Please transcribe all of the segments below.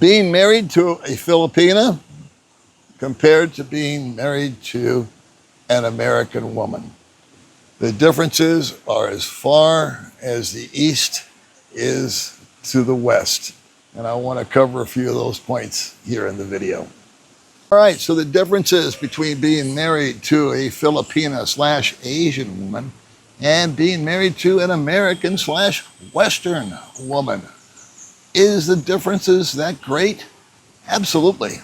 Being married to a Filipina compared to being married to an American woman. The differences are as far as the East is to the West. And I want to cover a few of those points here in the video. All right, so the differences between being married to a Filipina/Asian woman and being married to an American/Western woman. Is the differences that great? Absolutely.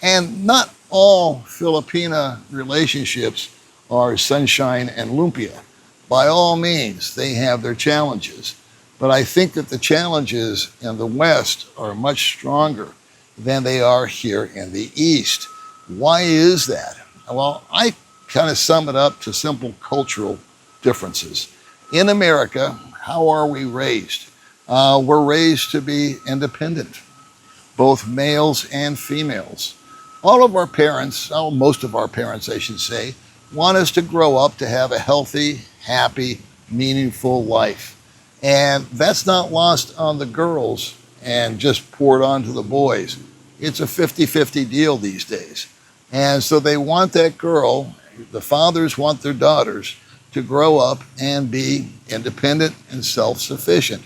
And not all Filipina relationships are sunshine and lumpia. By all means, they have their challenges. But I think that the challenges in the West are much stronger than they are here in the East. Why is that? Well, I kind of sum it up to simple cultural differences. In America, how are we raised? We're raised to be independent, both males and females. All of our parents, most of our parents, I should say, want us to grow up to have a healthy, happy, meaningful life. And that's not lost on the girls and just poured on to the boys. It's a 50-50 deal these days. And so they want that girl, the fathers want their daughters to grow up and be independent and self-sufficient.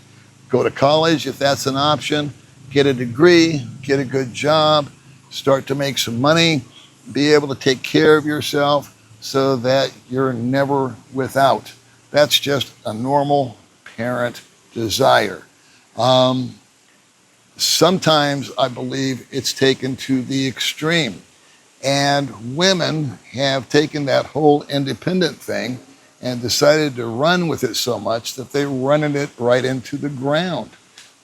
Go to college if that's an option, get a degree, get a good job, start to make some money, be able to take care of yourself so that you're never without. That's just a normal parent desire. Sometimes I believe it's taken to the extreme. And women have taken that whole independent thing and decided to run with it so much that they're running it right into the ground.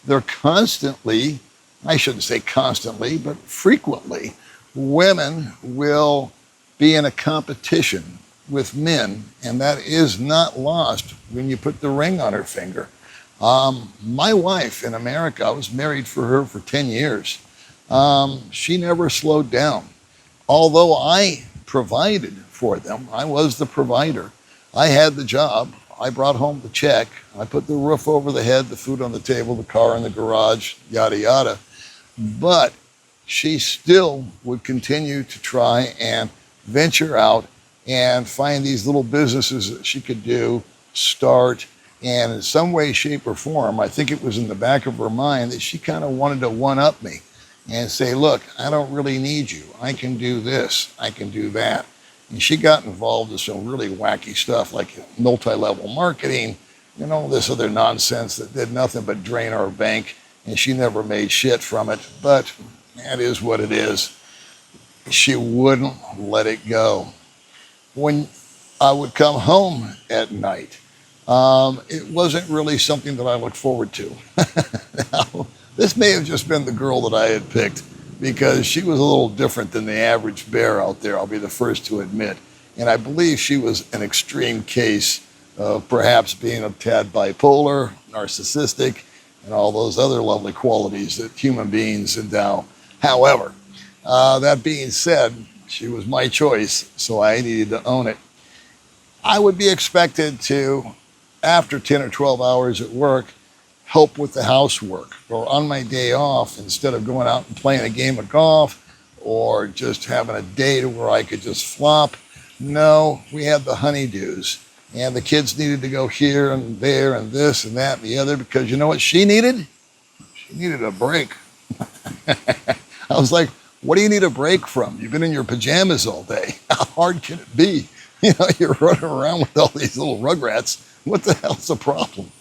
They're constantly, I shouldn't say constantly, but frequently, women will be in a competition with men, and that is not lost when you put the ring on her finger. My wife in America, I was married for her for 10 years. She never slowed down. Although I provided for them, I was the provider. I had the job. I brought home the check. I put the roof over the head, the food on the table, the car in the garage, yada, yada. But she still would continue to try and venture out and find these little businesses that she could do, start, and in some way, shape, or form, I think it was in the back of her mind that she kind of wanted to one-up me and say, look, I don't really need you. I can do this. I can do that. And she got involved in some really wacky stuff like multi-level marketing and all this other nonsense that did nothing but drain our bank, and she never made shit from it. But that is what it is. She wouldn't let it go. When I would come home at night, it wasn't really something that I looked forward to. Now, this may have just been the girl that I had picked because she was a little different than the average bear out there, I'll be the first to admit. And I believe she was an extreme case of perhaps being a tad bipolar, narcissistic, and all those other lovely qualities that human beings endow. However, that being said, she was my choice, so I needed to own it. I would be expected to, after 10 or 12 hours at work, help with the housework, or on my day off, instead of going out and playing a game of golf or just having a day where I could just flop. No, we had the honeydews, and the kids needed to go here and there and this and that and the other, because you know what she needed? She needed a break. I was like, what do you need a break from? You've been in your pajamas all day. How hard can it be? You know, you're running around with all these little rugrats. What the hell's the problem?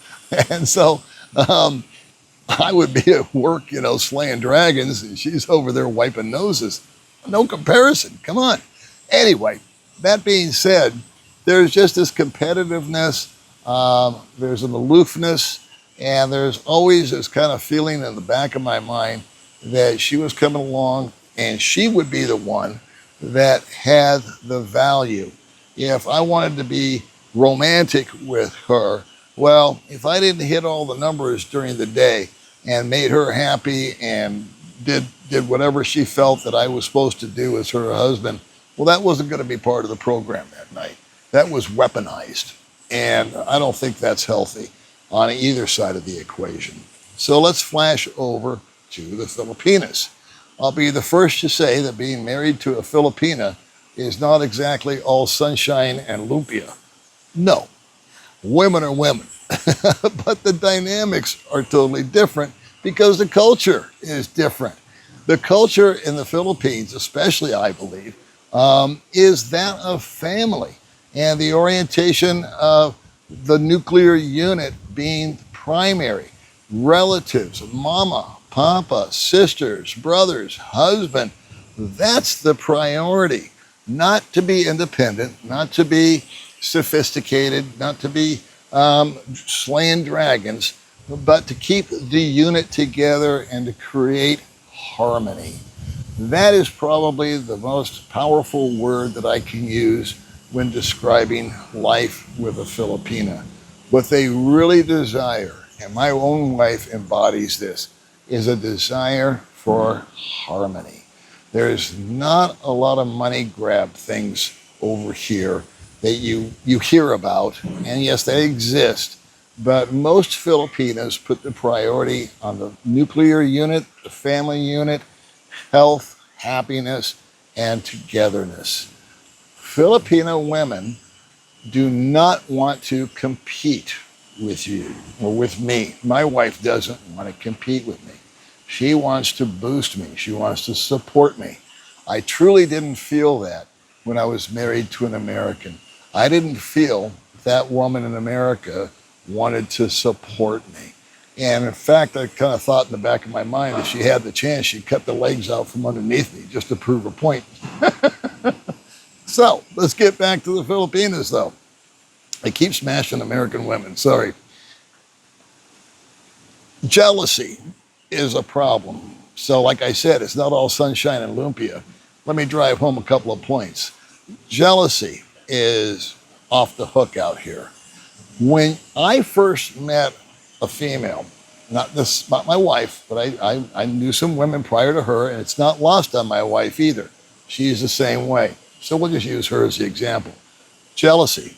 And so I would be at work, slaying dragons, and she's over there wiping noses. No comparison. Come on. Anyway, that being said, there's just this competitiveness, there's an aloofness, and there's always this kind of feeling in the back of my mind that she was coming along and she would be the one that had the value. If I wanted to be romantic with her, well, if I didn't hit all the numbers during the day and made her happy and did whatever she felt that I was supposed to do as her husband, well, that wasn't going to be part of the program that night. That was weaponized. And I don't think that's healthy on either side of the equation. So let's flash over to the Filipinas. I'll be the first to say that being married to a Filipina is not exactly all sunshine and lumpia. No, women are women, but the dynamics are totally different because the culture is different. The culture in the Philippines, especially, I believe, is that of family and the orientation of the nuclear unit being primary, relatives, mama, papa, sisters, brothers, husband. That's the priority. Not to be independent, not to be sophisticated, not to be slaying dragons, but to keep the unit together and to create harmony. That is probably the most powerful word that I can use when describing life with a Filipina. What they really desire, and my own wife embodies this, is a desire for harmony. There's not a lot of money grab things over here that you hear about, and yes, they exist, but most Filipinos put the priority on the nuclear unit, the family unit, health, happiness, and togetherness. Filipino women do not want to compete with you or with me. My wife doesn't want to compete with me. She wants to boost me. She wants to support me. I truly didn't feel that when I was married to an American. I didn't feel that woman in America wanted to support me. And in fact, I kind of thought in the back of my mind, if she had the chance, she'd cut the legs out from underneath me just to prove her point. So let's get back to the Filipinas, though. I keep smashing American women, sorry. Jealousy is a problem. So like I said, it's not all sunshine and lumpia. Let me drive home a couple of points. Jealousy is off the hook out here. When I first met a female, not my wife, but I knew some women prior to her, and it's not lost on my wife either. She's the same way. So we'll just use her as the example. Jealousy.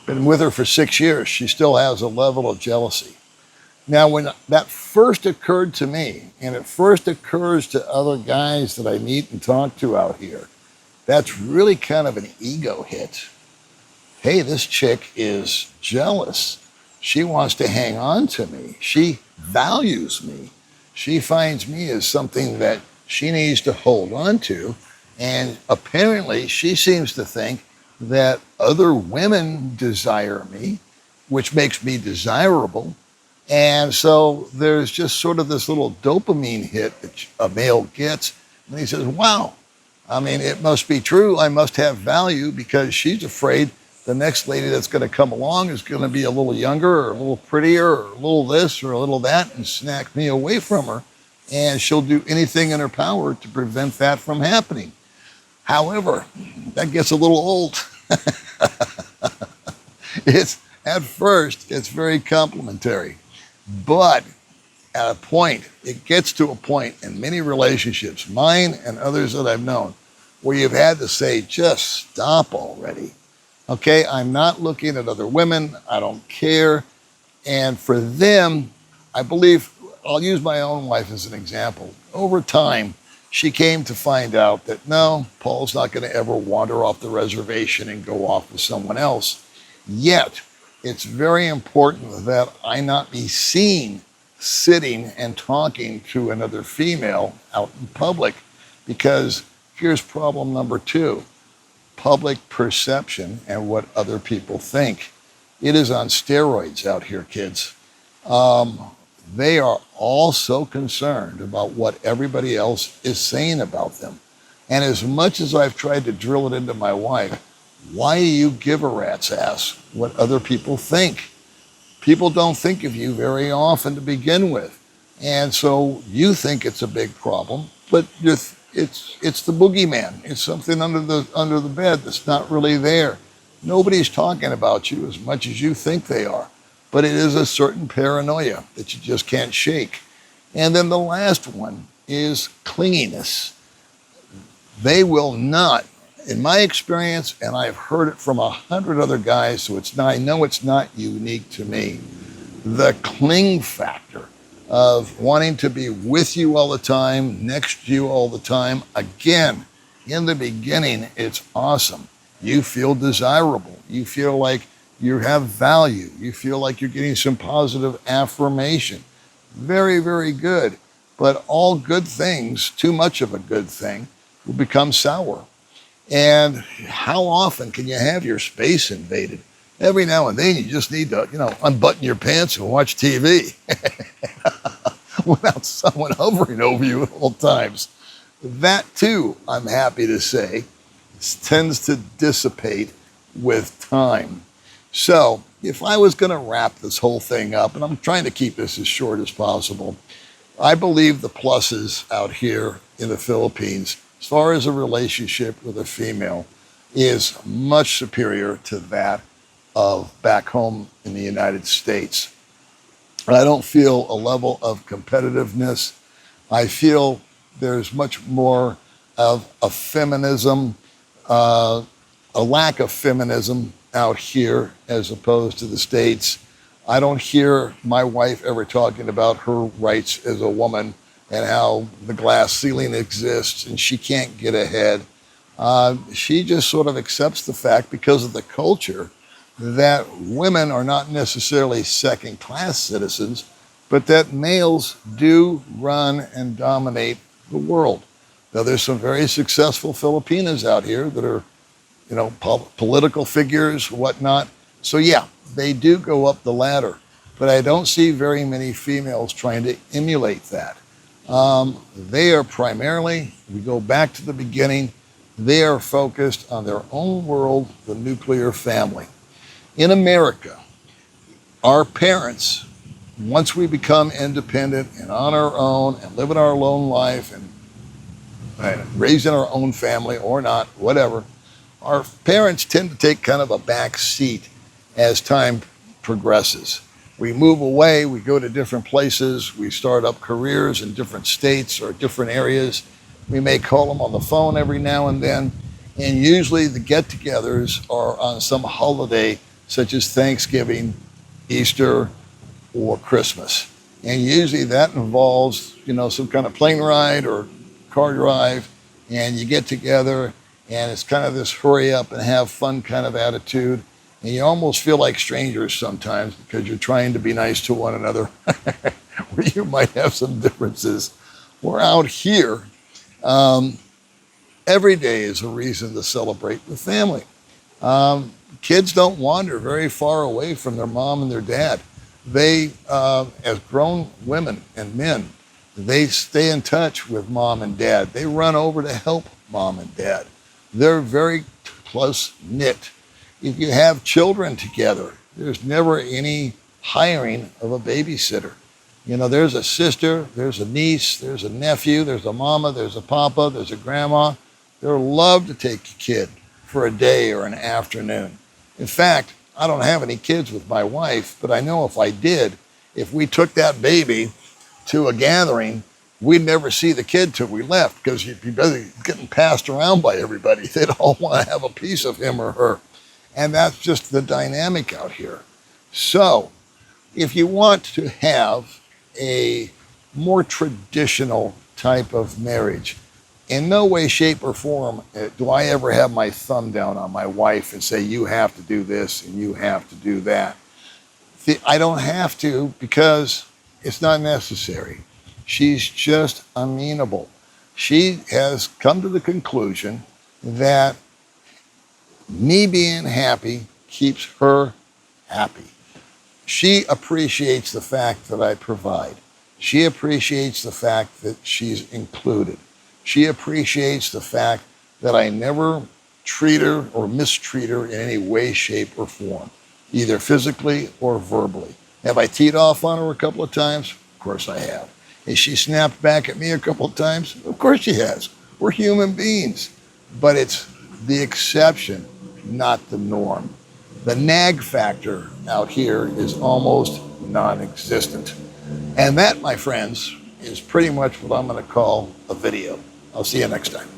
Been with her for 6 years. She still has a level of jealousy. Now, when that first occurred to me, and it first occurs to other guys that I meet and talk to out here, that's really kind of an ego hit. Hey, this chick is jealous. She wants to hang on to me. She values me. She finds me as something that she needs to hold on to. And apparently she seems to think that other women desire me, which makes me desirable. And so there's just sort of this little dopamine hit that a male gets. And he says, wow, I mean, it must be true. I must have value because she's afraid the next lady that's going to come along is going to be a little younger or a little prettier or a little this or a little that and snack me away from her. And she'll do anything in her power to prevent that from happening. However, that gets a little old. At first, it's very complimentary. But at a point, it gets to a point in many relationships, mine and others that I've known, where you've had to say, just stop already. Okay, I'm not looking at other women. I don't care. And for them, I believe, I'll use my own wife as an example. Over time, she came to find out that no, Paul's not going to ever wander off the reservation and go off with someone else. Yet, it's very important that I not be seen sitting and talking to another female out in public, because here's problem number 2. Public perception and what other people think. It is on steroids out here, kids. They are all so concerned about what everybody else is saying about them. And as much as I've tried to drill it into my wife, why do you give a rat's ass what other people think? People don't think of you very often to begin with. And so you think it's a big problem, but it's the boogeyman. It's something under the bed that's not really there. Nobody's talking about you as much as you think they are, but it is a certain paranoia that you just can't shake. And then the last one is clinginess. They will not, in my experience, and I've heard it from 100 other guys, so I know it's not unique to me. The cling factor of wanting to be with you all the time, next to you all the time. Again, in the beginning, it's awesome. You feel desirable. You feel like you have value. You feel like you're getting some positive affirmation. Very, very good. But all good things, too much of a good thing, will become sour. And how often can you have your space invaded? Every now and then you just need to, unbutton your pants and watch TV without someone hovering over you at all times. That too, I'm happy to say, tends to dissipate with time. So if I was going to wrap this whole thing up, and I'm trying to keep this as short as possible, I believe the pluses out here in the Philippines, as far as a relationship with a female, is much superior to that of back home in the United States. I don't feel a level of competitiveness. I feel there's much more of a feminism, a lack of feminism out here as opposed to the States. I don't hear my wife ever talking about her rights as a woman and how the glass ceiling exists and she can't get ahead. She just sort of accepts the fact, because of the culture, that women are not necessarily second-class citizens, but that males do run and dominate the world. Now, there's some very successful Filipinas out here that are, political figures, whatnot. So yeah, they do go up the ladder, but I don't see very many females trying to emulate that. They are primarily, we go back to the beginning, they are focused on their own world, the nuclear family. In America, our parents, once we become independent and on our own and living our own life and raising our own family or not, whatever, our parents tend to take kind of a back seat as time progresses. We move away, we go to different places, we start up careers in different states or different areas. We may call them on the phone every now and then, and usually the get-togethers are on some holiday such as Thanksgiving, Easter, or Christmas. And usually that involves, some kind of plane ride or car drive, and you get together, and it's kind of this hurry up and have fun kind of attitude. And you almost feel like strangers sometimes because you're trying to be nice to one another, where you might have some differences. We're out here. Every day is a reason to celebrate with family. Kids don't wander very far away from their mom and their dad. They, as grown women and men, they stay in touch with mom and dad. They run over to help mom and dad. They're very close-knit. If you have children together, there's never any hiring of a babysitter. There's a sister, there's a niece, there's a nephew, there's a mama, there's a papa, there's a grandma. They're love to take a kid for a day or an afternoon. In fact, I don't have any kids with my wife, but I know if I did, if we took that baby to a gathering, we'd never see the kid till we left because he'd be getting passed around by everybody. They'd all want to have a piece of him or her. And that's just the dynamic out here. So if you want to have a more traditional type of marriage, in no way, shape, or form do I ever have my thumb down on my wife and say, you have to do this and you have to do that. I don't have to because it's not necessary. She's just amenable. She has come to the conclusion that me being happy keeps her happy. She appreciates the fact that I provide. She appreciates the fact that she's included. She appreciates the fact that I never treat her or mistreat her in any way, shape, or form, either physically or verbally. Have I teed off on her a couple of times? Of course I have. Has she snapped back at me a couple of times? Of course she has. We're human beings. But it's the exception, not the norm. The nag factor out here is almost non-existent. And that, my friends, is pretty much what I'm going to call a video. I'll see you next time.